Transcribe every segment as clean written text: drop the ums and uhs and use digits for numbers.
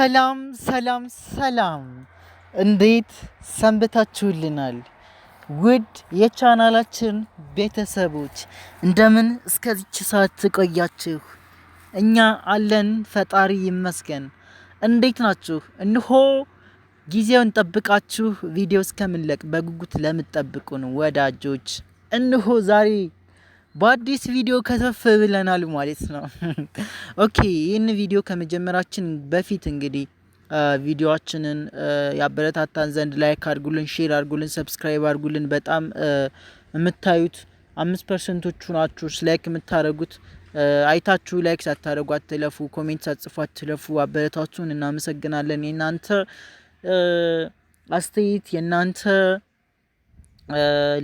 ሰላም ሰላም ሰላም እንዴት ሰንብታችሁልናል? ውድ የቻናላችን ቤተሰቦች እንደምን እስከዚች ሰዓት ቆያችሁ? እኛ አለን ፈጣሪ ይመስገን። እንዴት ናችሁ? እንሆ ጊዜውን ጠብቃችሁ ቪዲዮ እስከምንለቅ በጉጉት ለምትጠብቁን ወዳጆች እንሆ ዛሬ በአዲስ ቪዲዮ ከተፍ ብለናል ማለት ነው። ኦኬ ይህን ቪዲዮ ከመጀመራችን በፊት እንግዲህ ቪዲዮአችንን ያበረታታን ዘንድ ላይክ አድርጉልን፣ ሼር አድርጉልን፣ ሰብስክራይብ አድርጉልን። በጣም የምታዩት 5%ዎቹ ናችሁ ላይክ የምታደርጉት። አይታችሁ ላይክ ሳታደርጉ አትለፉ፣ ኮሜንት ሳትጽፉ አትለፉ። አበረታቱን፣ እናመሰግናለን። የእናንተ አስተያየት፣ የእናንተ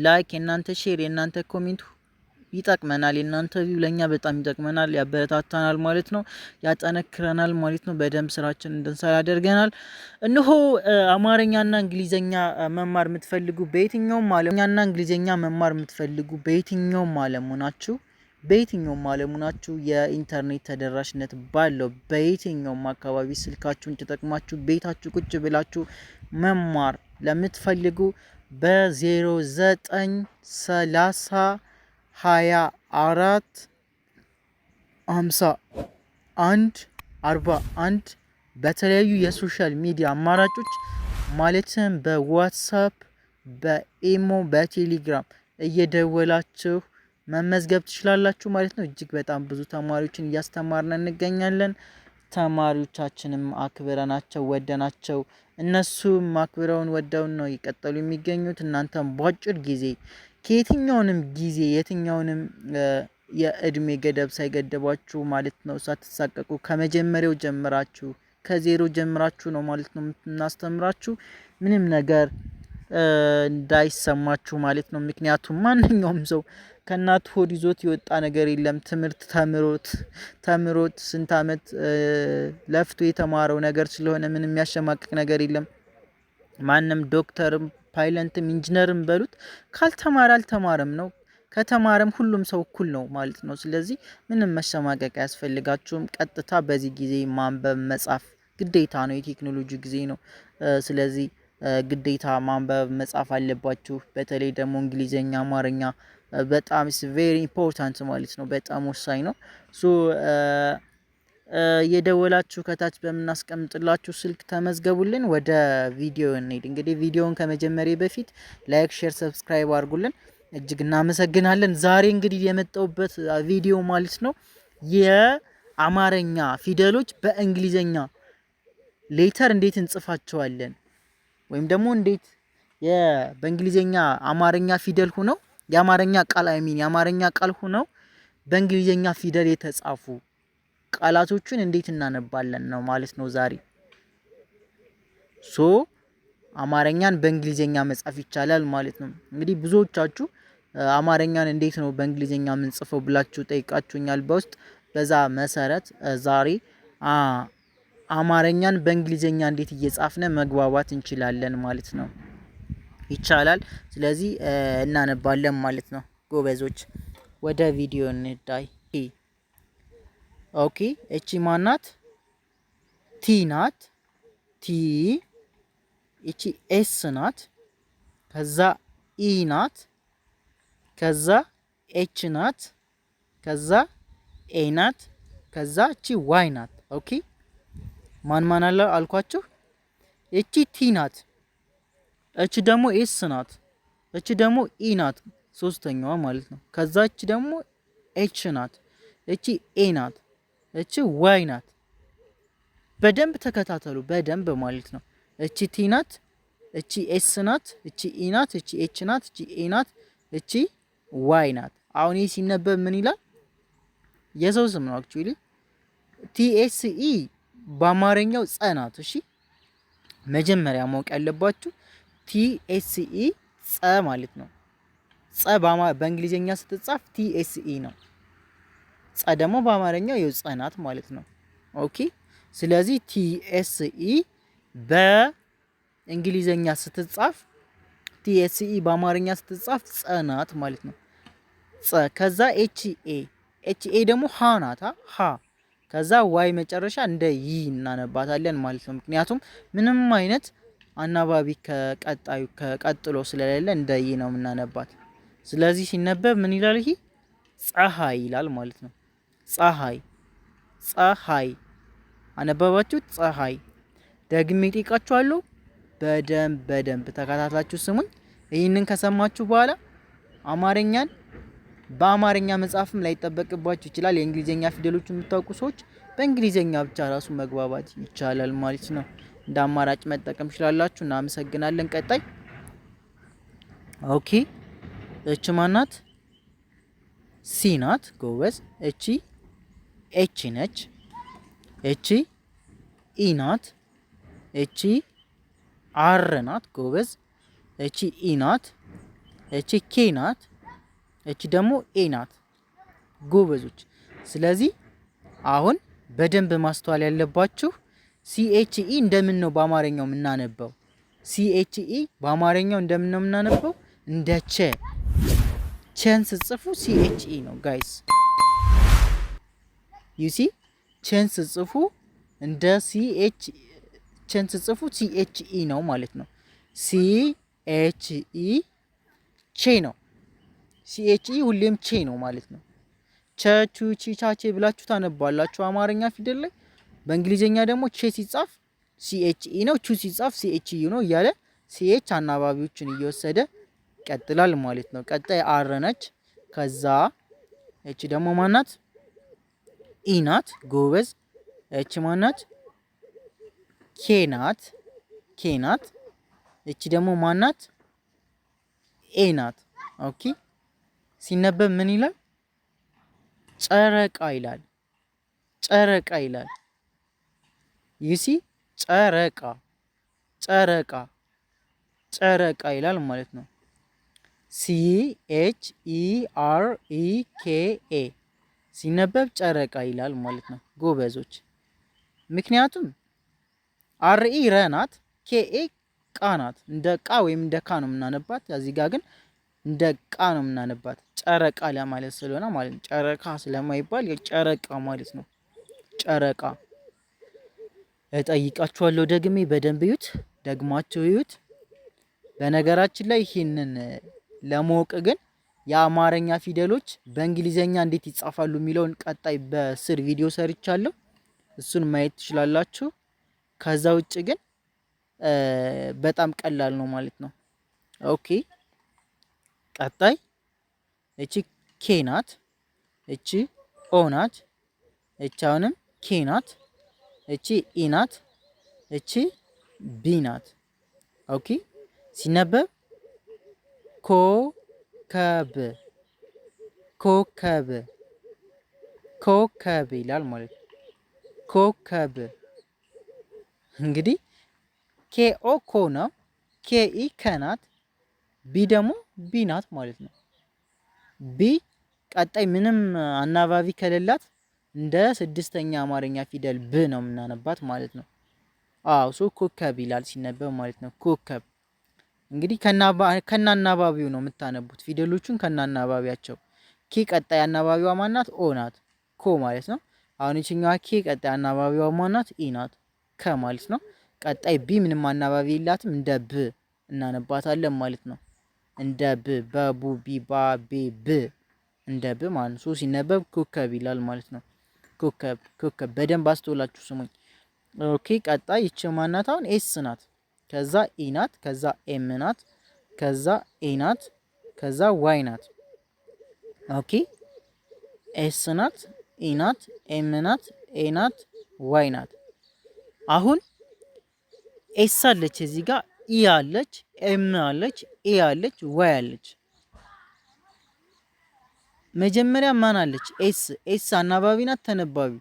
ላይክ፣ የእናንተ ሼር፣ የእናንተ ኮሜንት ይጠቅመናል። የእናንተ ቪው ለኛ በጣም ይጠቅመናል፣ ያበረታታናል ማለት ነው፣ ያጠነክረናል ማለት ነው። በደንብ ስራችን እንድንሰራ ያደርገናል። እነሆ አማርኛና እንግሊዘኛ መማር የምትፈልጉ በየትኛውም ዓለምኛና እንግሊዘኛ መማር የምትፈልጉ በየትኛውም ዓለሙ ናችሁ የኢንተርኔት ተደራሽነት ባለው በየትኛውም አካባቢ ስልካችሁን ተጠቅማችሁ ቤታችሁ ቁጭ ብላችሁ መማር ለምትፈልጉ በ0930 24 51 በተለያዩ የሶሻል ሚዲያ አማራጮች ማለትም በዋትስአፕ፣ በኢሞ፣ በቴሌግራም እየደወላችሁ መመዝገብ ትችላላችሁ ማለት ነው። እጅግ በጣም ብዙ ተማሪዎችን እያስተማርን እንገኛለን። ተማሪዎቻችንም አክብረናቸው ወደናቸው እነሱም አክብረውን ወደውን ነው ይቀጥሉ የሚገኙት። እናንተም በአጭር ጊዜ ከየትኛውንም ጊዜ የትኛውንም የእድሜ ገደብ ሳይገደባችሁ ማለት ነው ሳትሳቀቁ ከመጀመሪያው ጀምራችሁ ከዜሮ ጀምራችሁ ነው ማለት ነው እናስተምራችሁ። ምንም ነገር እንዳይሰማችሁ ማለት ነው። ምክንያቱም ማንኛውም ሰው ከእናቱ ሆድ ይዞት የወጣ ነገር የለም። ትምህርት ተምሮት ስንት አመት ለፍቶ የተማረው ነገር ስለሆነ ምንም የሚያሸማቅቅ ነገር የለም። ማንም ዶክተርም ፓይለትም ኢንጂነርም በሉት ካልተማረ አልተማረም ነው። ከተማረም ሁሉም ሰው እኩል ነው ማለት ነው። ስለዚህ ምንም መሸማቀቅ አያስፈልጋችሁም። ቀጥታ በዚህ ጊዜ ማንበብ መጻፍ ግዴታ ነው። የቴክኖሎጂ ጊዜ ነው። ስለዚህ ግዴታ ማንበብ መጻፍ አለባችሁ። በተለይ ደግሞ እንግሊዘኛ፣ አማርኛ በጣም ቬሪ ኢምፖርታንት ማለት ነው። በጣም ወሳኝ ነው። የደወላችሁ ከታች በምናስቀምጥላችሁ ስልክ ተመዝገቡልን። ወደ ቪዲዮ እንሄድ። እንግዲህ ቪዲዮውን ከመጀመሪያ በፊት ላይክ፣ ሼር፣ ሰብስክራይብ አድርጉልን። እጅግ እናመሰግናለን። ዛሬ እንግዲህ የመጣውበት ቪዲዮ ማለት ነው የአማርኛ ፊደሎች በእንግሊዘኛ ሌተር እንዴት እንጽፋቸዋለን ወይም ደግሞ እንዴት በእንግሊዘኛ አማርኛ ፊደል ሆነው የአማርኛ ቃል ሆነው በእንግሊዘኛ ፊደል የተጻፉ ቃላቶቹን እንዴት እናነባለን ነው ማለት ነው ዛሬ። አማርኛን በእንግሊዘኛ መጻፍ ይቻላል ማለት ነው። እንግዲህ ብዙዎቻችሁ አማርኛን እንዴት ነው በእንግሊዘኛ የምንጽፈው ብላችሁ ጠይቃችሁኛል በውስጥ። በዛ መሰረት ዛሬ አማርኛን በእንግሊዘኛ እንዴት እየጻፍነ መግባባት እንችላለን ማለት ነው። ይቻላል። ስለዚህ እናነባለን ማለት ነው። ጎበዞች ወደ ቪዲዮ እንዳይ። ኦኬ እቺ ማናት? ቲ ናት። ቲ እቺ ኤስ ናት። ከዛ ኢ ናት። ከዛ ኤች ናት። ከዛ ኤ ናት። ከዛ እቺ ዋይ ናት። ኦኬ ማን አለ አልኳችሁ? እቺ ቲ ናት። እቺ ደግሞ ኤስ ናት። እቺ ደግሞ ኢ ናት፣ ሶስተኛዋ ማለት ነው። ከዛ እቺ ደግሞ ኤች ናት። እቺ ኤ ናት። እቺ ዋይ ናት። በደንብ ተከታተሉ፣ በደንብ ማለት ነው። እቺ ቲ ናት። እቺ ኤስ ናት። እቺ ኢ ናት። እቺ ኤች ናት። እቺ ኤ ናት። እቺ ዋይ ናት። አሁን ይሄ ሲነበብ ምን ይላል? የሰው ስም ነው አክቹሊ። ቲ ኤስ ኢ በአማርኛው ጸ ናት። እሺ መጀመሪያ ማወቅ ያለባችሁ ቲ ኤስ ኢ ጸ ማለት ነው። ጸ በእንግሊዘኛ ስትጻፍ ቲ ኤስ ኢ ነው። ጸ ደግሞ በአማርኛው የጸ ናት ማለት ነው። ኦኬ ስለዚህ ቲ ኤስ ኢ በእንግሊዘኛ ስትጻፍ ቲ ኤስ ኢ በአማርኛ ስትጻፍ ጸ ናት ማለት ነው። ጸ ከዛ ኤች ኤ ደግሞ ሃ ናት። ሃ ከዛ ዋይ መጨረሻ እንደ ይ እናነባታለን ማለት ነው። ምክንያቱም ምንም አይነት አናባቢ ከቀጥሎ ስለሌለ እንደ ይ ነው የምናነባት። ስለዚህ ሲነበብ ምን ይላል? ይሄ ፀሐይ ይላል ማለት ነው። ፀሐይ ፀሐይ አነበባችሁት? ፀሐይ። ደግሜ እጠይቃችኋለሁ። በደንብ ተከታትላችሁ ስሙኝ። ይህንን ከሰማችሁ በኋላ አማርኛን በአማርኛ መጻፍም ላይጠበቅባችሁ ይችላል። የእንግሊዝኛ ፊደሎች የምታውቁ ሰዎች በእንግሊዝኛ ብቻ ራሱ መግባባት ይቻላል ማለት ነው። እንደ አማራጭ መጠቀም ትችላላችሁ። እናመሰግናለን። ቀጣይ ኦኬ። እች ማናት? ሲ ናት። ጎበዝ። እቺ ኤች ነች። እቺ ኢ ናት። እቺ አር ናት። ጎበዝ። እቺ ኢ ናት። እቺ ኬ ናት። እቺ ደግሞ ኤ ናት። ጎበዞች። ስለዚህ አሁን በደንብ ማስተዋል ያለባችሁ ሲኤችኢ እንደምን ነው በአማርኛው የምናነበው? ሲኤችኢ በአማርኛው እንደምን ነው የምናነበው? እንደ ቸ። ቸን ስጽፉ ሲኤችኢ ነው ጋይስ። ዩሲ ቸን ስጽፉ እንደ ሲኤች ቸን ስጽፉ ሲኤችኢ ነው ማለት ነው። ሲኤችኢ ቼ ነው። ሲኤችኢ ሁሌም ቼ ነው ማለት ነው። ቸቹ ቺቻቼ ብላችሁ ታነባላችሁ አማርኛ ፊደል ላይ። በእንግሊዝኛ ደግሞ ቼ ሲጻፍ ሲኤችኢ ነው፣ ቹ ሲጻፍ ሲኤችኢ ነው እያለ ሲኤች አናባቢዎችን እየወሰደ ይቀጥላል ማለት ነው። ቀጣይ አር ነች። ከዛ እቺ ደግሞ ማናት? ኢ ናት። ጎበዝ። እቺ ማናት? ኬ ናት። ኬ ናት። እቺ ደግሞ ማናት? ኤ ናት። ኦኬ። ሲነበብ ምን ይላል? ጨረቃ ይላል። ጨረቃ ይላል። ዩሲ ጨረቃ ጨረቃ ጨረቃ ይላል ማለት ነው። ሲ ኤች ኢ አር ኢ ኬ ኤ ሲነበብ ጨረቃ ይላል ማለት ነው ጎበዞች። ምክንያቱም አር ኢ ረ ናት፣ ኬ ኤ ቃ ናት። እንደ ቃ ወይም እንደ ካ ነው የምናነባት። እዚህ ጋር ግን እንደ ቃ ነው የምናነባት ጨረቃ ለማለት ስለሆነ ማለት ነው። ጨረቃ ስለማይባል ጨረቃ ማለት ነው። ጨረቃ። እጠይቃችኋለሁ ደግሜ፣ በደንብ እዩት፣ ደግማችሁ እዩት። በነገራችን ላይ ይህንን ለማወቅ ግን የአማርኛ ፊደሎች በእንግሊዘኛ እንዴት ይጻፋሉ የሚለውን ቀጣይ በስር ቪዲዮ ሰርቻለሁ። እሱን ማየት ትችላላችሁ። ከዛ ውጭ ግን በጣም ቀላል ነው ማለት ነው። ኦኬ። ቀጣይ እቺ ኬ ናት። እቺ ኦ ናት። እቺ አሁንም ኬ ናት። እቺ ኢ ናት። እቺ ቢ ናት። ኦኬ። ሲነበብ ኮከብ ኮከብ ኮከብ ይላል ማለት ነው። ኮከብ። እንግዲህ ኬኦ ኮ ነው። ኬኢ ከ ናት። ቢ ደግሞ ቢ ናት ማለት ነው። ቢ ቀጣይ ምንም አናባቢ ከሌላት እንደ ስድስተኛ አማርኛ ፊደል ብ ነው የምናነባት ማለት ነው። አዎ ሶ ኮከብ ይላል ሲነበብ ማለት ነው። ኮከብ። እንግዲህ ከና አናባቢው ነው የምታነቡት ፊደሎቹን ከና አናባቢያቸው። ኬ ቀጣይ አናባቢዋ ማናት? ኦ ናት። ኮ ማለት ነው። አሁን እቺኛዋ ኬ ቀጣይ አናባቢዋ ማናት? ኢ ናት። ከ ማለት ነው። ቀጣይ ቢ ምንም አናባቢ የላትም እንደ ብ እናነባታለን ማለት ነው። እንደ ብ በቡ ቢባ ቤ ብ እንደ ብ ማለት ነው። ሶ ሲነበብ ኮከብ ይላል ማለት ነው። ኮከብ ኮከብ። በደንብ አስተውላችሁ ስሙኝ። ኦኬ። ቀጣይ ይቺ ማናት? አሁን ኤስ ናት። ከዛ ኢ ናት። ከዛ ኤም ናት። ከዛ ኤ ናት። ከዛ ዋይ ናት። ኦኬ። ኤስ ናት፣ ኢ ናት፣ ኤም ናት፣ ኤ ናት፣ ዋይ ናት። አሁን ኤስ አለች እዚህ ጋር፣ ኢ አለች፣ ኤም አለች፣ ኤ አለች፣ ዋይ አለች። መጀመሪያ ማን አለች? ኤስ። ኤስ አናባቢ ናት? ተነባቢ?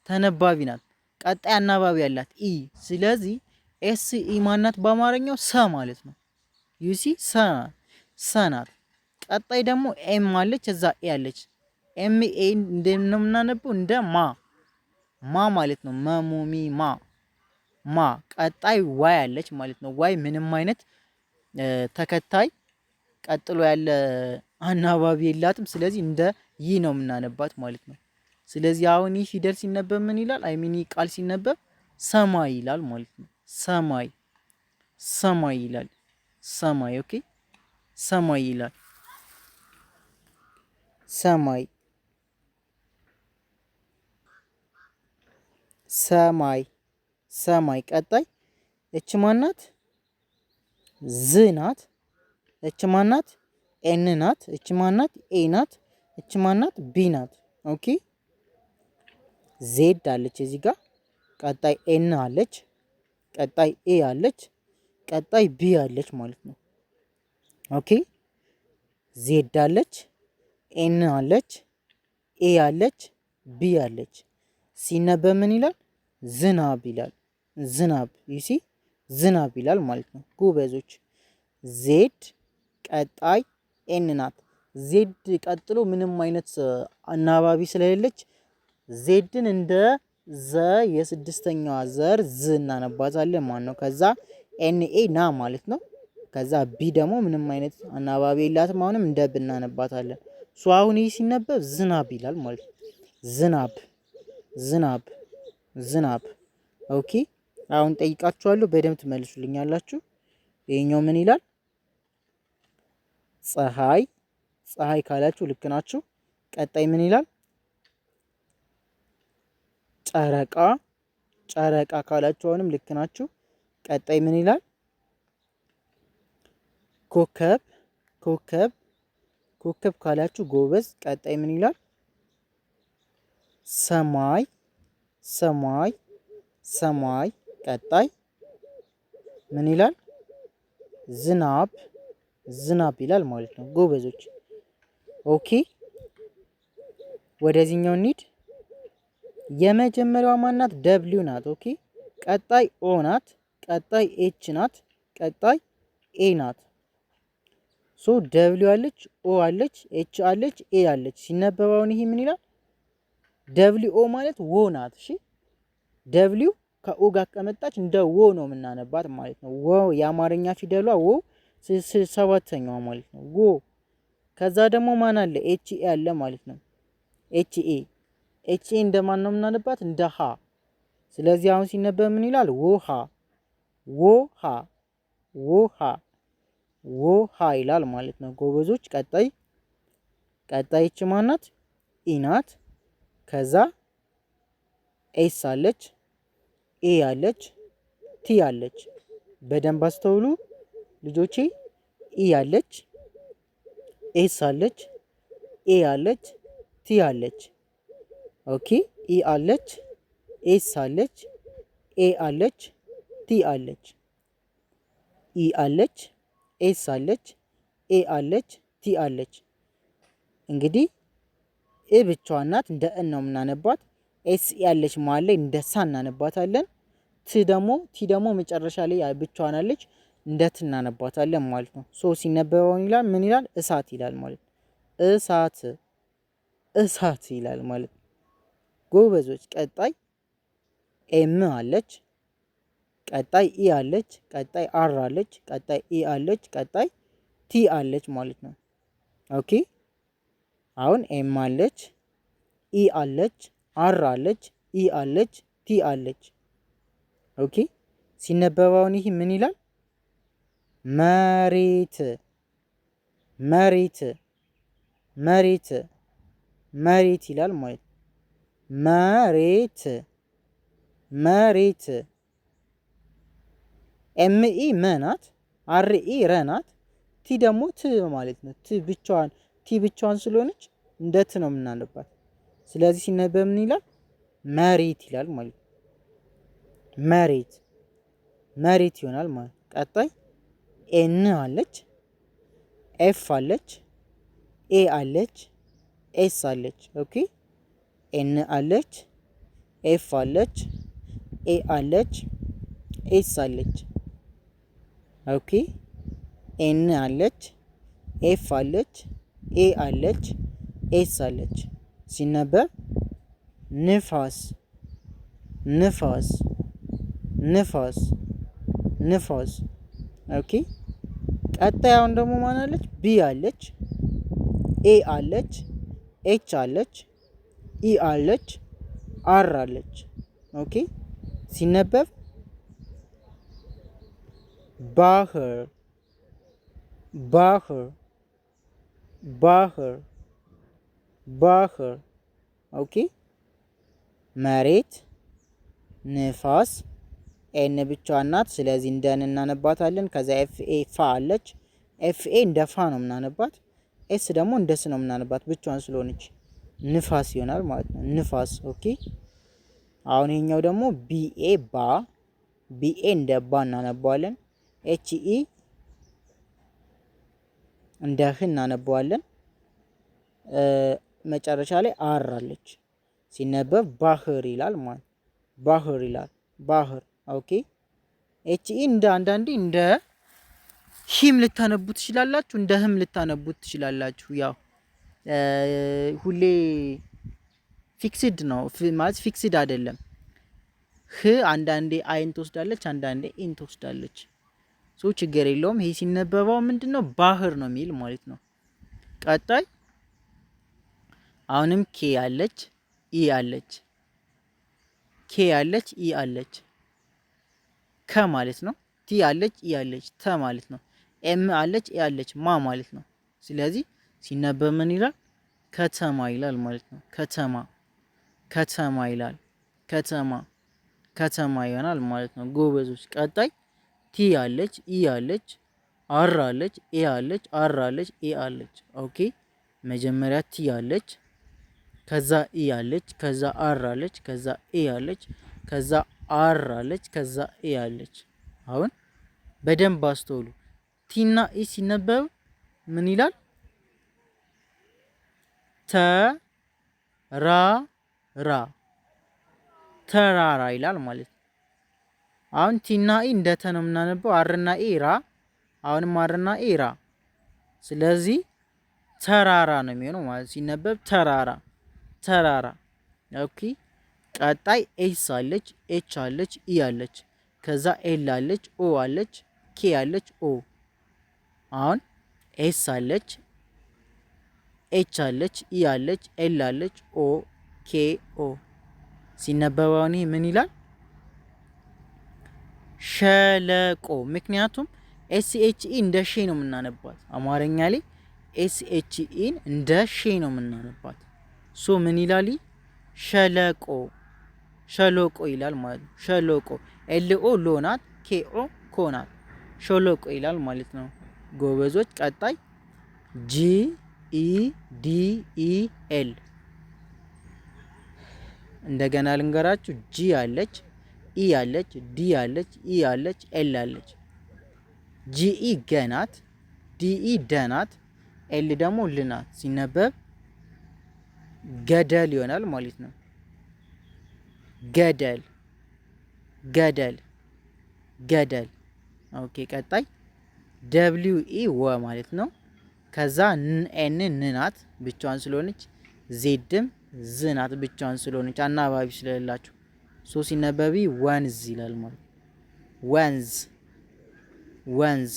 ተነባቢ ናት። ቀጣይ አናባቢ ያላት ኢ። ስለዚህ ኤስ ኢ ማናት? በአማርኛው ሰ ማለት ነው። ዩሲ ሰ ናት። ቀጣይ ደግሞ ኤም አለች፣ እዛ ኤ አለች። ኤም ኤ እንደምን የምናነበው? እንደ ማ ማለት ነው። መሙሚ ማ። ቀጣይ ዋይ አለች ማለት ነው። ዋይ ምንም አይነት ተከታይ ቀጥሎ ያለ አናባቢ የላትም። ስለዚህ እንደ ይ ነው የምናነባት ማለት ነው። ስለዚህ አሁን ይህ ፊደል ሲነበብ ምን ይላል? አይ ሚን ይህ ቃል ሲነበብ ሰማይ ይላል ማለት ነው። ሰማይ ሰማይ ይላል። ሰማይ ኦኬ፣ ሰማይ ይላል። ሰማይ ሰማይ ሰማይ። ቀጣይ እች ማናት? ዝ ናት። እች ማናት? ኤን ናት። እች ማናት? ኤ ናት። እች ማናት? ቢ ናት። ኦኬ ዜድ አለች እዚህ ጋር። ቀጣይ ኤን አለች። ቀጣይ ኤ አለች። ቀጣይ ቢ አለች ማለት ነው። ኦኬ ዜድ አለች፣ ኤን አለች፣ ኤ አለች፣ ቢ አለች። ሲነበብ ምን ይላል? ዝናብ ይላል። ዝናብ ዩሲ ዝናብ ይላል ማለት ነው። ጎበዞች። ዜድ ቀጣይ ኤን ናት። ዜድ ቀጥሎ ምንም አይነት አናባቢ ስለሌለች ዜድን እንደ ዘ የስድስተኛዋ ዘር ዝ እናነባታለን ማለት ነው። ከዛ ኤንኤ ና ማለት ነው። ከዛ ቢ ደግሞ ምንም አይነት አናባቢ የላትም። አሁንም እንደ ብ እናነባታለን። ሶ አሁን ይህ ሲነበብ ዝናብ ይላል ማለት ነው። ዝናብ ዝናብ ዝናብ። ኦኬ አሁን ጠይቃችኋለሁ፣ በደንብ ትመልሱልኛላችሁ። ይሄኛው ምን ይላል? ፀሐይ ፀሐይ ካላችሁ ልክ ናችሁ። ቀጣይ ምን ይላል? ጨረቃ ጨረቃ ካላችሁ አሁንም ልክ ናችሁ። ቀጣይ ምን ይላል? ኮከብ ኮከብ ኮከብ ካላችሁ ጎበዝ። ቀጣይ ምን ይላል? ሰማይ ሰማይ ሰማይ። ቀጣይ ምን ይላል? ዝናብ ዝናብ ይላል ማለት ነው ጎበዞች። ኦኬ ወደዚህኛው እንሂድ። የመጀመሪያዋ ማናት? ደብሊው ናት። ኦኬ ቀጣይ ኦ ናት። ቀጣይ ኤች ናት። ቀጣይ ኤ ናት። ሶ ደብሊው አለች፣ ኦ አለች፣ ኤች አለች፣ ኤ አለች። ሲነበባውን ይሄ ምን ይላል? ደብሊው ኦ ማለት ዎ ናት። እሺ ደብሊው ከኦ ጋር ከመጣች እንደ ዎ ነው የምናነባት ማለት ነው። ዎ የአማርኛ ፊደሏ ዎ ሰባተኛዋ ማለት ነው። ዎ ከዛ ደግሞ ማን አለ? ኤች ኤ አለ ማለት ነው። ኤች ኤ ኤች ኤ እንደማን ነው የምናነባት? እንደ ሃ። ስለዚህ አሁን ሲነበብ ምን ይላል? ውሃ ውሃ ውሃ ውሃ ይላል ማለት ነው ጎበዞች። ቀጣይ እች ማናት? ኢ ናት። ከዛ ኤስ አለች፣ ኤ አለች፣ ቲ አለች። በደንብ አስተውሉ ልጆቼ። ኢ አለች፣ ኤስ አለች፣ ኤ አለች፣ ቲ አለች። ኦኬ ኢ አለች፣ ኤስ አለች፣ ኤ አለች፣ ቲ አለች። ኢ አለች፣ ኤስ አለች፣ ኤ አለች፣ ቲ አለች። እንግዲህ እ ብቻዋን ናት፣ እንደ እ ነው የምናነባት። ኤስ ያለች መሀል ላይ እንደ ሳ እናነባታለን። ቲ ደግሞ መጨረሻ ላይ ብቻዋን አለች፣ እንደ ት እናነባታለን ማለት ነው። ሶ ሲነበበውን ይላል ምን ይላል? እሳት ይላል ማለት ነው። እሳት እሳት ይላል ማለት ነው ጎበዞች። ቀጣይ ኤም አለች፣ ቀጣይ ኢ አለች፣ ቀጣይ አር አለች፣ ቀጣይ ኢ አለች፣ ቀጣይ ቲ አለች ማለት ነው። ኦኬ አሁን ኤም አለች፣ ኢ አለች፣ አር አለች፣ ኢ አለች፣ ቲ አለች። ኦኬ ሲነበባውን ይህ ምን ይላል? መሬት መሬት መሬት መሬት ይላል ማለት ነው። መሬት መሬት። ኤምኢ መ ናት፣ አርኢ ረ ናት፣ ቲ ደግሞ ት ማለት ነው። ቲ ብቻዋን ስለሆነች እንደ ት ነው የምናነባት። ስለዚህ ሲነበብ ምን ይላል? መሬት ይላል ማለት ነው። መሬት መሬት ይሆናል ማለት ነው። ቀጣይ ኤን አለች፣ ኤፍ አለች፣ ኤ አለች፣ ኤስ አለች። ኦኬ ኤን አለች፣ ኤፍ አለች፣ ኤ አለች፣ ኤስ አለች። ኦኬ ኤን አለች፣ ኤፍ አለች፣ ኤ አለች፣ ኤስ አለች። ሲነበብ ንፋስ ንፋስ ንፋስ ንፋስ። ኦኬ ቀጣይ አሁን ደግሞ ማን አለች? ቢ አለች፣ ኤ አለች፣ ኤች አለች፣ ኢ ኢ አለች፣ አር አለች። ኦኬ ሲነበብ ባህር ባህር ባህር ባህር። ኦኬ መሬት ንፋስ ኤን ብቻዋን ናት። ስለዚህ እንደን እናነባታለን። ከዛ ኤፍ ኤ ፋ አለች። ኤፍ ኤ እንደ ፋ ነው የምናነባት። ኤስ ደግሞ እንደ ስ ነው የምናነባት ብቻዋን ስለሆነች ንፋስ ይሆናል ማለት ነው። ንፋስ። ኦኬ አሁን ይሄኛው ደግሞ ቢኤ ባ፣ ቢኤ እንደ ባ እናነባዋለን። ኤች ኢ እንደ ህ እናነባዋለን። መጨረሻ ላይ አር አለች። ሲነበብ ባህር ይላል ማለት ባህር ይላል ባህር። ኦኬ ኤች ኢ እንደ አንዳንዴ እንደ ሂም ልታነቡ ትችላላችሁ፣ እንደ ህም ልታነቡት ትችላላችሁ። ያው ሁሌ ፊክስድ ነው ማለት ፊክስድ አይደለም። ህ አንዳንዴ አይን ትወስዳለች፣ አንዳንዴ ኢን ትወስዳለች። ሶ ችግር የለውም። ይሄ ሲነበበው ምንድነው ባህር ነው የሚል ማለት ነው። ቀጣይ አሁንም ኬ አለች፣ ኢ አለች፣ ኬ አለች፣ ኢ አለች፣ ከ ማለት ነው። ቲ አለች፣ ኢ አለች፣ ተ ማለት ነው። ኤም አለች፣ ኢ አለች፣ ማ ማለት ነው። ስለዚህ ሲነበብ ምን ይላል? ከተማ ይላል ማለት ነው። ከተማ ከተማ ይላል። ከተማ ከተማ ይሆናል ማለት ነው ጎበዞች። ቀጣይ ቲ አለች፣ ኢ አለች፣ አር አለች፣ ኤ አለች፣ አር አለች፣ ኤ አለች። ኦኬ መጀመሪያ ቲ አለች፣ ከዛ ኢ አለች፣ ከዛ አር አለች፣ ከዛ ኤ አለች፣ ከዛ አር አለች፣ ከዛ ኤ አለች። አሁን በደንብ አስተውሉ። ቲና ኢ ሲነበብ ምን ይላል? ተራራ ተራራ ይላል ማለት ነው። አሁን ቲና ኢ እንደ ተ ነው የምናነበው። አርና ኤ ራ፣ አሁንም አርና ኤ ራ። ስለዚህ ተራራ ነው የሚሆነው ማለት ሲነበብ ተራራ ተራራ። ኦኬ ቀጣይ ኤስ አለች፣ ኤች አለች፣ ኢ አለች፣ ከዛ ኤል አለች፣ ኦ አለች፣ ኬ አለች፣ ኦ። አሁን ኤስ አለች፣ ኤች አለች፣ ኢ አለች፣ ኤል አለች፣ ኦ ኬ ኦ። ሲነበባው ይሄ ምን ይላል? ሸለቆ። ምክንያቱም ኤስ ኤች ኢ እንደ ሼ ነው የምናነባት። አማርኛ ላይ ኤስ ኤች ኢን እንደ ሼ ነው የምናነባት። ሶ ምን ይላል? ሸለቆ ሸለቆ ይላል ማለት ነው። ሸለቆ ኤልኦ ሎ ናት፣ ኬኦ ኮ ናት። ሸለቆ ይላል ማለት ነው ጎበዞች። ቀጣይ ጂ ኢ ዲ ኢ ኤል። እንደገና ልንገራችሁ። ጂ አለች፣ ኢ አለች፣ ዲ አለች፣ ኢ አለች፣ ኤል አለች። ጂኢ ገናት፣ ዲኢ ደናት፣ ኤል ደግሞ ልናት። ሲነበብ ገደል ይሆናል ማለት ነው። ገደል ገደል ገደል። ኦኬ ቀጣይ ደብሊው ኢ ወ ማለት ነው። ከዛ ኤን ንናት ብቻዋን ስለሆነች፣ ዜድም ዝናት ብቻዋን ስለሆነች አናባቢ ስለሌላቸው። ሶ ሲነበቢ ወንዝ ይላል ማለት ወንዝ ወንዝ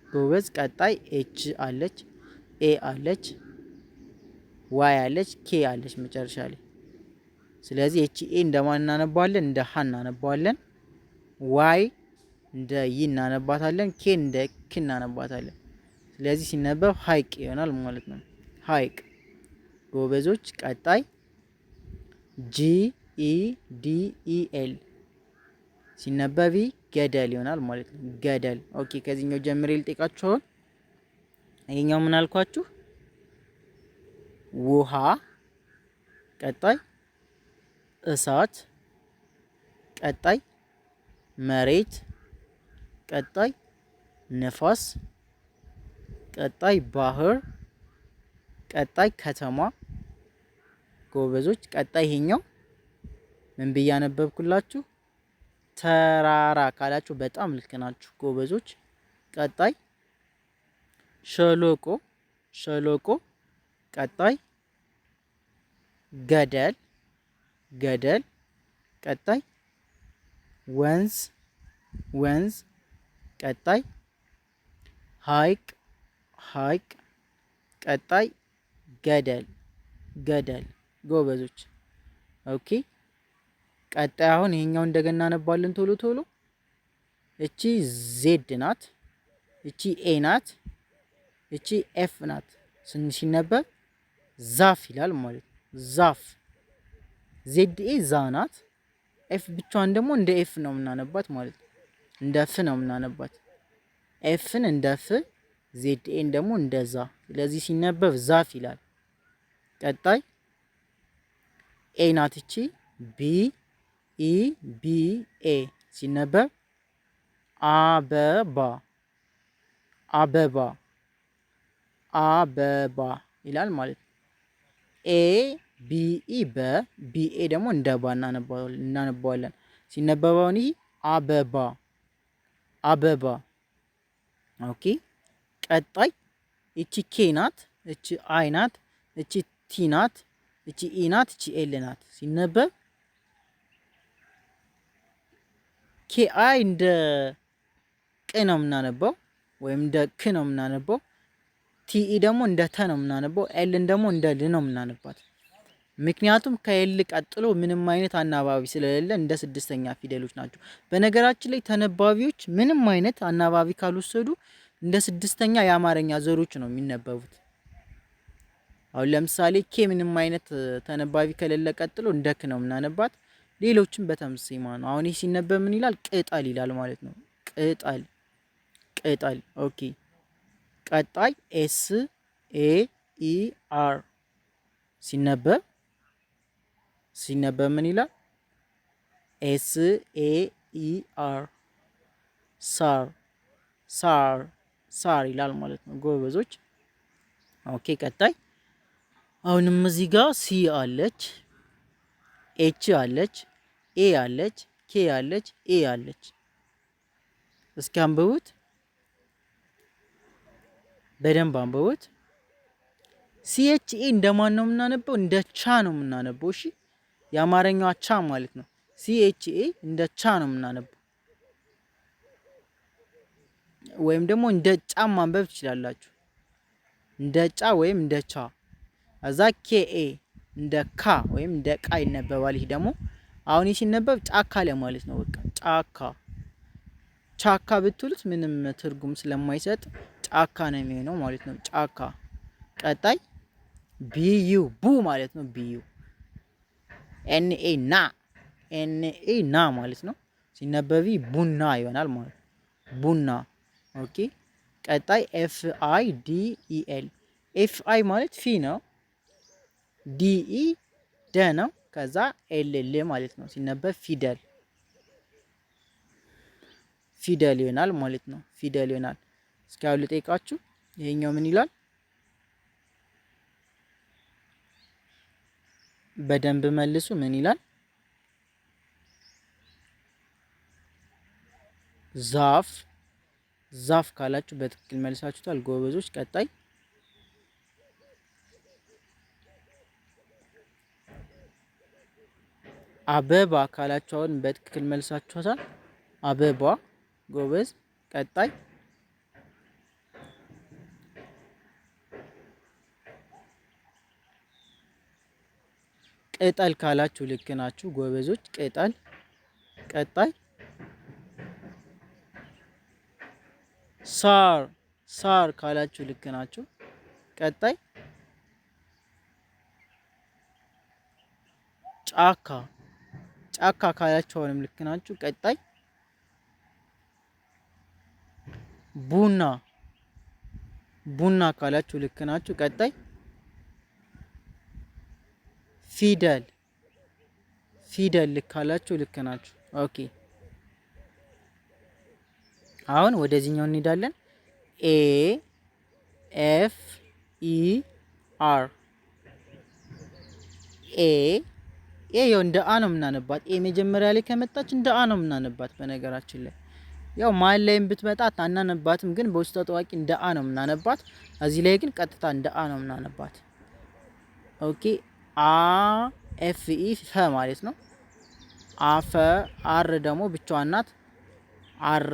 ጎበዝ። ቀጣይ ኤች አለች፣ ኤ አለች፣ ዋይ አለች፣ ኬ አለች መጨረሻ ላይ። ስለዚህ ኤች ኤ እንደማን እናነባዋለን? እንደ ሀ እናነባዋለን። ዋይ እንደ ይ እናነባታለን። ኬ እንደ ክ እናነባታለን። ስለዚህ ሲነበብ ሀይቅ ይሆናል ማለት ነው። ሀይቅ ጎበዞች። ቀጣይ ጂ ኢ ዲ ኢ ኤል ሲነበቢ ገደል ይሆናል ማለት ነው። ገደል። ኦኬ ከዚህኛው ጀምሬ ልጠይቃችሁ። አሁን ይሄኛው ምን አልኳችሁ? ውሃ፣ ቀጣይ እሳት፣ ቀጣይ መሬት፣ ቀጣይ ነፋስ፣ ቀጣይ ባህር፣ ቀጣይ ከተማ። ጎበዞች ቀጣይ ይሄኛው ምን ብዬ አነበብኩላችሁ? ተራራ ካላችሁ በጣም ልክ ናችሁ ጎበዞች። ቀጣይ ሸለቆ ሸለቆ፣ ቀጣይ ገደል ገደል፣ ቀጣይ ወንዝ ወንዝ፣ ቀጣይ ሀይቅ ሀይቅ፣ ቀጣይ ገደል ገደል። ጎበዞች። ኦኬ ቀጣይ አሁን ይሄኛው እንደገና እናነባለን ቶሎ ቶሎ። እቺ ዜድ ናት፣ እቺ ኤ ናት፣ እቺ ኤፍ ናት። ሲነበብ ዛፍ ይላል ማለት ነው። ዛፍ። ዜድ ኤ ዛ ናት። ኤፍ ብቻዋን ደግሞ እንደ ኤፍ ነው የምናነባት ማለት ነው። እንደ ፍ ነው የምናነባት። ኤፍን እንደ ፍ፣ ዜድ ኤን ደግሞ እንደ ዛ። ስለዚህ ሲነበብ ዛፍ ይላል። ቀጣይ ኤ ናት እቺ ቢ ኢ ቢ ኤ ሲነበብ አበባ አበባ አበባ ይላል ማለት ነው። ኤ ቢ ኢ በ ቢ ኤ ደግሞ እንደ ባ እናነባዋለን። ሲነበባውን ይህ አበባ አበባ። ኦኬ ቀጣይ እቺ ኬ ናት፣ እቺ አይ ናት፣ እቺ ቲ ናት፣ እቺ ኢ ናት፣ እቺ ኤል ናት። ሲነበብ ኬ አይ እንደ ቅ ነው የምናነበው ወይም እንደ ክ ነው የምናነበው። ቲኢ ደግሞ እንደ ተ ነው የምናነበው። ኤልን ደግሞ እንደ ል ነው የምናነባት። ምክንያቱም ከኤል ቀጥሎ ምንም አይነት አናባቢ ስለሌለ እንደ ስድስተኛ ፊደሎች ናቸው። በነገራችን ላይ ተነባቢዎች ምንም አይነት አናባቢ ካልወሰዱ እንደ ስድስተኛ የአማርኛ ዘሮች ነው የሚነበቡት። አሁን ለምሳሌ ኬ ምንም አይነት ተነባቢ ከሌለ ቀጥሎ እንደ ክ ነው የምናነባት። ሌሎችም በተመሳሳይ ማለት ነው። አሁን ይህ ሲነበብ ምን ይላል? ቅጠል ይላል ማለት ነው። ቅጠል ቅጠል። ኦኬ ቀጣይ ኤስ ኤ ኢ አር ሲነበብ ምን ይላል? ኤስ ኤ ኢ አር ሳር ሳር ሳር ይላል ማለት ነው ጎበዞች። ኦኬ ቀጣይ አሁንም እዚህ ጋር ሲ አለች፣ ኤች አለች፣ ኤ አለች፣ ኬ አለች፣ ኤ አለች። እስኪ አንብቡት፣ በደንብ አንብቡት። ሲኤች ኤ እንደማን ነው የምናነበው? እንደ ቻ ነው የምናነበው። እሺ የአማርኛዋ ቻ ማለት ነው። ሲኤች ኤ እንደ ቻ ነው የምናነበው፣ ወይም ደግሞ እንደ ጫ ማንበብ ትችላላችሁ። እንደ ጫ ወይም እንደ ቻ። እዛ ኬኤ እንደ ካ ወይም እንደ ቃ ይነበባል። ይህ ደግሞ አሁን ሲነበብ ጫካ ለማለት ነው። በቃ ጫካ ቻካ ብትሉት ምንም ትርጉም ስለማይሰጥ ጫካ ነው የሚሆነው ማለት ነው። ጫካ። ቀጣይ ቢዩ ቡ ማለት ነው። ቢዩ ኤንኤ ና ኤንኤ ና ማለት ነው። ሲነበቢ ቡና ይሆናል ማለት ነው። ቡና። ኦኬ ቀጣይ ኤፍ አይ ዲ ኢ ኤል። ኤፍ አይ ማለት ፊ ነው። ዲኢ ደ ነው። ከዛ ኤል ል ማለት ነው። ሲነበብ ፊደል ፊደል ይሆናል ማለት ነው። ፊደል ይሆናል። እስኪ አሁን ልጠይቃችሁ፣ ይሄኛው ምን ይላል? በደንብ መልሱ። ምን ይላል? ዛፍ ዛፍ ካላችሁ በትክክል መልሳችሁታል ጎበዞች። ቀጣይ አበባ ካላችሁ አሁን በትክክል መልሳችሁታል። አበባ ጎበዝ። ቀጣይ ቅጠል ካላችሁ ልክ ናችሁ ጎበዞች። ቅጠል። ቀጣይ ሳር ሳር ካላችሁ ልክ ናችሁ። ቀጣይ ጫካ ጫካ ካላችሁ አሁንም ልክ ናችሁ። ቀጣይ ቡና ቡና ካላችሁ ልክ ናችሁ። ቀጣይ ፊደል ፊደል ልክ ካላችሁ ልክ ናችሁ። ኦኬ አሁን ወደዚህኛው እንሄዳለን። ኤ ኤፍ ኢ አር ኤ ያው እንደ አ ነው የምናነባት። ኤ መጀመሪያ ላይ ከመጣች እንደ አ ነው የምናነባት። በነገራችን ላይ ያው መሀል ላይም ብትመጣ አናነባትም፣ ግን በውስጠ ታዋቂ እንደ አ ነው የምናነባት። እዚህ ላይ ግን ቀጥታ እንደ አ ነው የምናነባት። ኦኬ አ ኤፍ ኢ ፈ ማለት ነው። አፈ አር ደግሞ ብቻዋን ናት። አር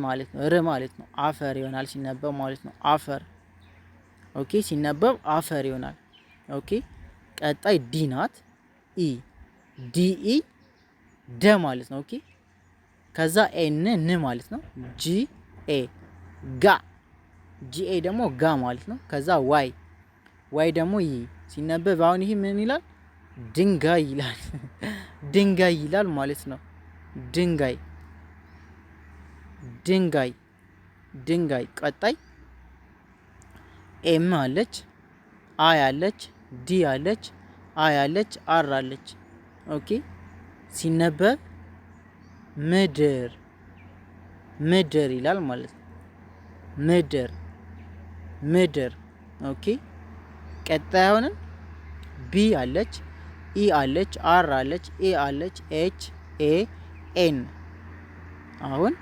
ማለት ነው ር ማለት ነው። አፈር ይሆናል ሲነበብ ማለት ነው። አፈር። ኦኬ ሲነበብ አፈር ይሆናል። ኦኬ ቀጣይ ዲ ናት። ኢ ዲኢ ደ ማለት ነው። ኦኬ ከዛ ኤን ን ማለት ነው። ጂ ኤ ጋ ጂኤ ደግሞ ጋ ማለት ነው። ከዛ ዋይ ዋይ ደግሞ ይ ሲነበብ አሁን ይህ ምን ይላል? ድንጋይ ይላል። ድንጋይ ይላል ማለት ነው። ድንጋይ ድንጋይ ድንጋይ። ቀጣይ ኤም አለች፣ አይ አለች፣ ዲ አለች፣ አይ አለች፣ አር አለች። ኦኬ ሲነበብ ምድር ምድር ይላል ማለት ነው። ምድር ምድር። ኦኬ ቀጣይ አሁንም ቢ አለች፣ ኢ አለች፣ አር አለች፣ ኤ አለች፣ ኤች ኤ ኤን። አሁን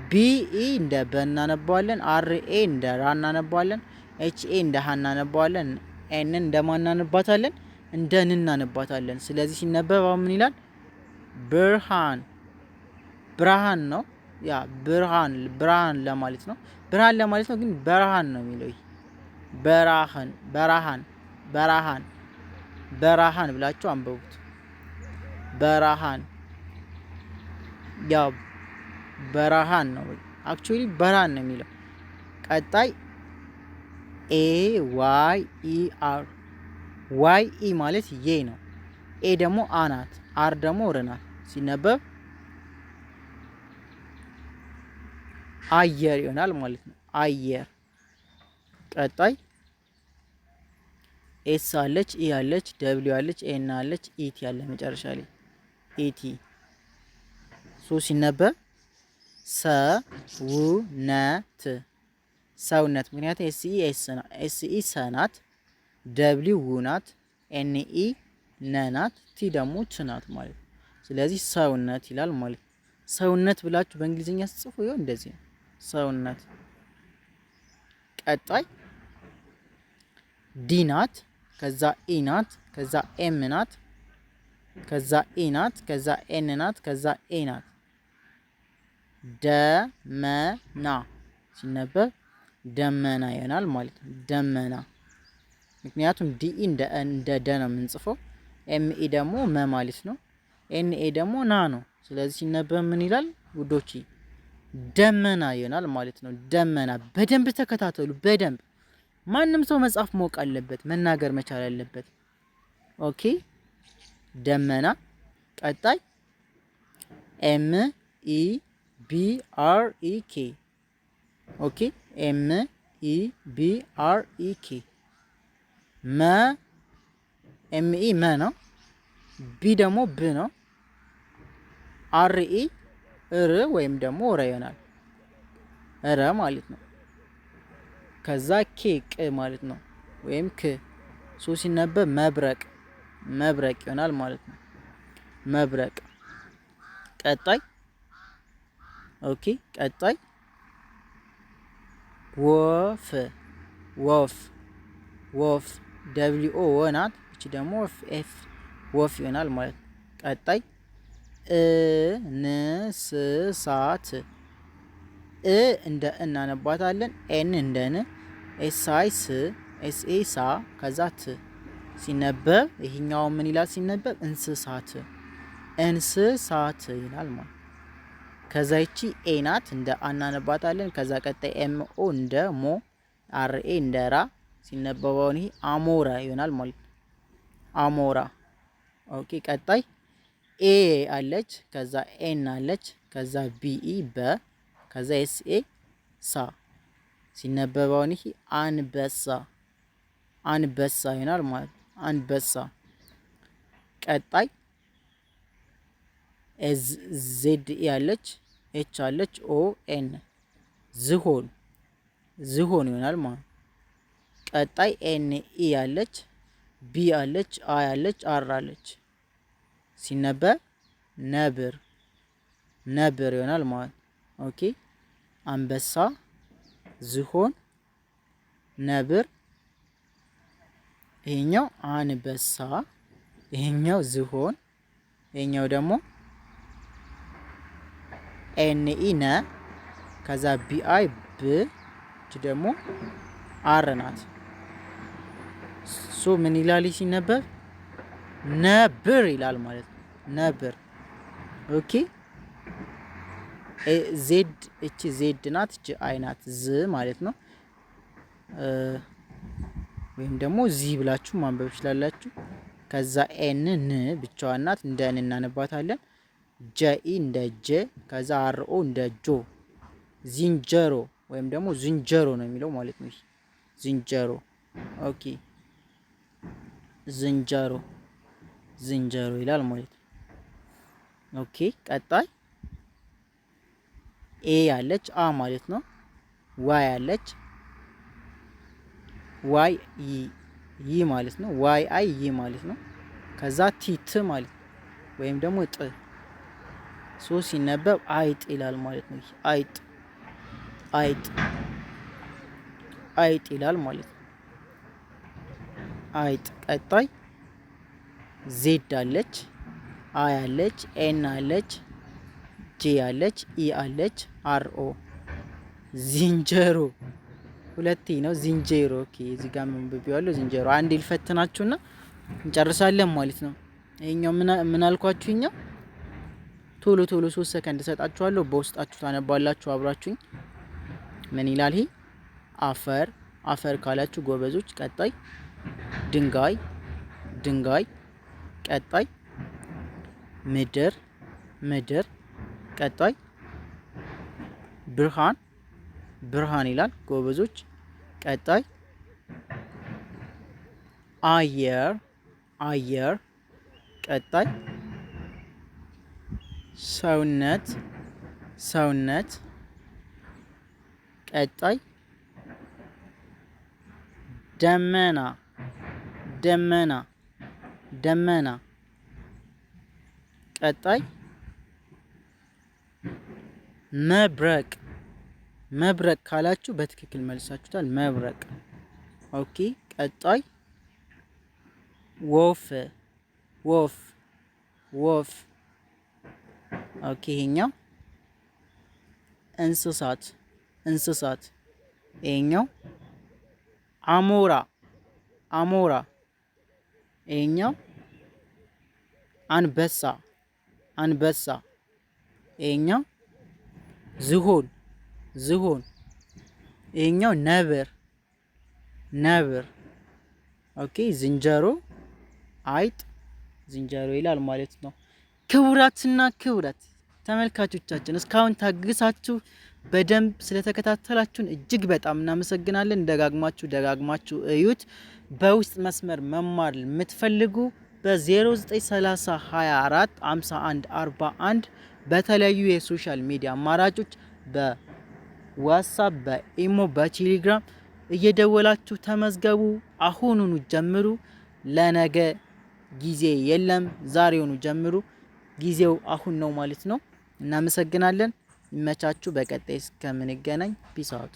ቢ ኢ እንደ በ እናነባዋለን፣ አር ኤ እንደ ራ እናነባዋለን፣ ኤች ኤ እንደ ሀ እናነባዋለን፣ ኤን እንደ ማ እናነባታለን? እንደ ን እናነባታለን። ስለዚህ ሲነበብ አሁን ምን ይላል? ብርሃን ብርሃን ነው። ያ ብርሃን ብርሃን ለማለት ነው። ብርሃን ለማለት ነው፣ ግን በረሃን ነው የሚለው። በረሃን በረሃን በረሃን በረሃን ብላችሁ አንብቡት። በረሃን ያው በረሃን ነው። አክቹሊ በረሃን ነው የሚለው። ቀጣይ ኤ ዋይ ኢ አር ዋይ ኢ ማለት ዬ ነው። ኤ ደግሞ አ ናት። አር ደግሞ ር ናት። ሲነበብ አየር ይሆናል ማለት ነው። አየር። ቀጣይ ኤስ አለች፣ ኢ አለች፣ ደብሊው አለች፣ ኤን አለች፣ ኢቲ አለ መጨረሻ ላይ ኢቲ። ሶ ሲነበብ ሰውነት ሰውነት። ምክንያቱም ኤስኢ ሰ ናት፣ ደብሊው ው ናት፣ ኤንኢ ነ ናት፣ ቲ ደግሞ ች ናት ማለት ነው። ስለዚህ ሰውነት ይላል ማለት ነው። ሰውነት ብላችሁ በእንግሊዝኛ ስጽፉ ይኸው እንደዚህ ነው። ሰውነት። ቀጣይ ዲ ናት፣ ከዛ ኢ ናት፣ ከዛ ኤም ናት፣ ከዛ ኢ ናት፣ ከዛ ኤን ናት፣ ከዛ ኤ ናት። ደመና ሲነበብ ደመና ይሆናል ማለት ነው። ደመና። ምክንያቱም ዲኢ እንደ ደ ነው የምንጽፈው፣ ኤምኢ ደግሞ መ ማለት ነው፣ ኤንኤ ደግሞ ና ነው። ስለዚህ ሲነበብ ምን ይላል ውዶች? ደመና ይሆናል ማለት ነው። ደመና። በደንብ ተከታተሉ። በደንብ ማንም ሰው መጻፍ ማወቅ አለበት፣ መናገር መቻል አለበት። ኦኬ ደመና። ቀጣይ ኤም ኢ ቢ አር ኢ ኬ። ኦኬ ኤም ኢ ቢ አር ኢ ኬ። መ ኤም ኢ መ ነው። ቢ ደግሞ ብ ነው። አር ኢ ር ወይም ደግሞ ረ ይሆናል። ረ ማለት ነው። ከዛ ኬ ቅ ማለት ነው፣ ወይም ክ። ሶ ሲነበብ መብረቅ መብረቅ ይሆናል ማለት ነው። መብረቅ። ቀጣይ ኦኬ ቀጣይ ወፍ ወፍ ወፍ ደብሊው ኦ ወ ናት። እቺ ደግሞ ኤፍ ወፍ ይሆናል ማለት ነው። ቀጣይ እንስሳት እ እንደ እናነባታለን፣ ኤን እንደ ን፣ ኤስአይ ስ፣ ኤስኤ ሳ፣ ከዛ ት። ሲነበብ ይሄኛው ምን ይላል? ሲነበብ እንስሳት እንስሳት ይላል ማለት። ከዛ ይቺ ኤ ናት፣ እንደ አናነባታለን። ከዛ ቀጣይ ኤምኦ እንደ ሞ፣ አርኤ እንደ ራ። ሲነበበውን ይሄ አሞራ ይሆናል ማለት ነው። አሞራ። ኦኬ ቀጣይ ኤ አለች፣ ከዛ ኤን አለች፣ ከዛ ቢኢ በ፣ ከዛ ኤስኤ ሳ። ሲነበበውን ይሄ አንበሳ አንበሳ ይሆናል ማለት ነው። አንበሳ። ቀጣይ ዜድ ኢ አለች፣ ኤች አለች፣ ኦ ኤን ዝሆን ዝሆን ይሆናል ማለት ነው። ቀጣይ ኤን ኢ አለች፣ ቢ አለች፣ አይ አለች፣ አር አለች። ሲነበብ ነብር ነብር ይሆናል ማለት ነው። ኦኬ አንበሳ፣ ዝሆን፣ ነብር። ይሄኛው አንበሳ፣ ይሄኛው ዝሆን፣ ይሄኛው ደግሞ ኤንኢ ነ፣ ከዛ ቢአይ ብ፣ እች ደግሞ አር ናት። ሶ ምን ይላል ሲነበብ? ነብር ይላል ማለት ነው። ነብር። ኦኬ ዜድ እቺ ዜድ ናት፣ እቺ አይ ናት፣ ዝ ማለት ነው። ወይም ደግሞ ዚ ብላችሁ ማንበብ ትችላላችሁ። ከዛ ኤን ን ብቻዋን ናት፣ እንደ ን እናነባታለን። ጀኢ እንደ ጀ፣ ከዛ አርኦ እንደ ጆ። ዝንጀሮ ወይም ደግሞ ዝንጀሮ ነው የሚለው ማለት ነው። ዝንጀሮ። ኦኬ ዝንጀሮ ዝንጀሮ ይላል ማለት ነው። ኦኬ ቀጣይ ኤ ያለች አ ማለት ነው። ዋይ ያለች ዋይ ይ ማለት ነው። ዋይ አይ ይ ማለት ነው። ከዛ ቲ ት ማለት ነው። ወይም ደግሞ ጥ ሶ ሲነበብ አይጥ ይላል ማለት ነው። አይጥ አይጥ አይጥ ይላል ማለት ነው። አይጥ። ቀጣይ ዜድ አለች፣ አይ አለች፣ ኤን አለች፣ ጄ አለች፣ ኢ አለች፣ አር ኦ ዝንጀሮ። ሁለቴ ነው ዝንጀሮ። ኦኬ እዚህ ጋር መንብቤዋለሁ ዝንጀሮ። አንዴ ልፈትናችሁና እንጨርሳለን ማለት ነው። ይሄኛው ምን አልኳችሁኛ? ቶሎ 3 ሰከንድ ሰጣችኋለሁ። በውስጣችሁ ታነባላችሁ አብራችሁኝ። ምን ይላል ይሄ? አፈር አፈር ካላችሁ ጎበዞች። ቀጣይ ድንጋይ ድንጋይ። ቀጣይ ምድር ምድር። ቀጣይ ብርሃን ብርሃን ይላል ጎበዞች። ቀጣይ አየር አየር። ቀጣይ ሰውነት ሰውነት። ቀጣይ ደመና ደመና ደመና። ቀጣይ መብረቅ መብረቅ ካላችሁ በትክክል መልሳችሁታል። መብረቅ። ኦኬ ቀጣይ ወፍ ወፍ ወፍ። ኦኬ ይሄኛው እንስሳት እንስሳት። ይሄኛው አሞራ አሞራ። ይሄኛው አንበሳ አንበሳ። ይሄኛው ዝሆን ዝሆን። ይሄኛው ነብር ነብር። ኦኬ ዝንጀሮ አይጥ ዝንጀሮ ይላል ማለት ነው። ክቡራትና ክቡራት ተመልካቾቻችን እስካሁን ታግሳችሁ በደንብ ስለተከታተላችሁን እጅግ በጣም እናመሰግናለን። ደጋግማችሁ እዩት። በውስጥ መስመር መማር የምትፈልጉ በ0930 24 51 41 በተለያዩ የሶሻል ሚዲያ አማራጮች በዋትስአፕ፣ በኢሞ፣ በቴሌግራም እየደወላችሁ ተመዝገቡ። አሁኑኑ ጀምሩ። ለነገ ጊዜ የለም፣ ዛሬውኑ ጀምሩ። ጊዜው አሁን ነው ማለት ነው። እናመሰግናለን። ይመቻችሁ። በቀጣይ እስከምንገናኝ ፒስ አውት።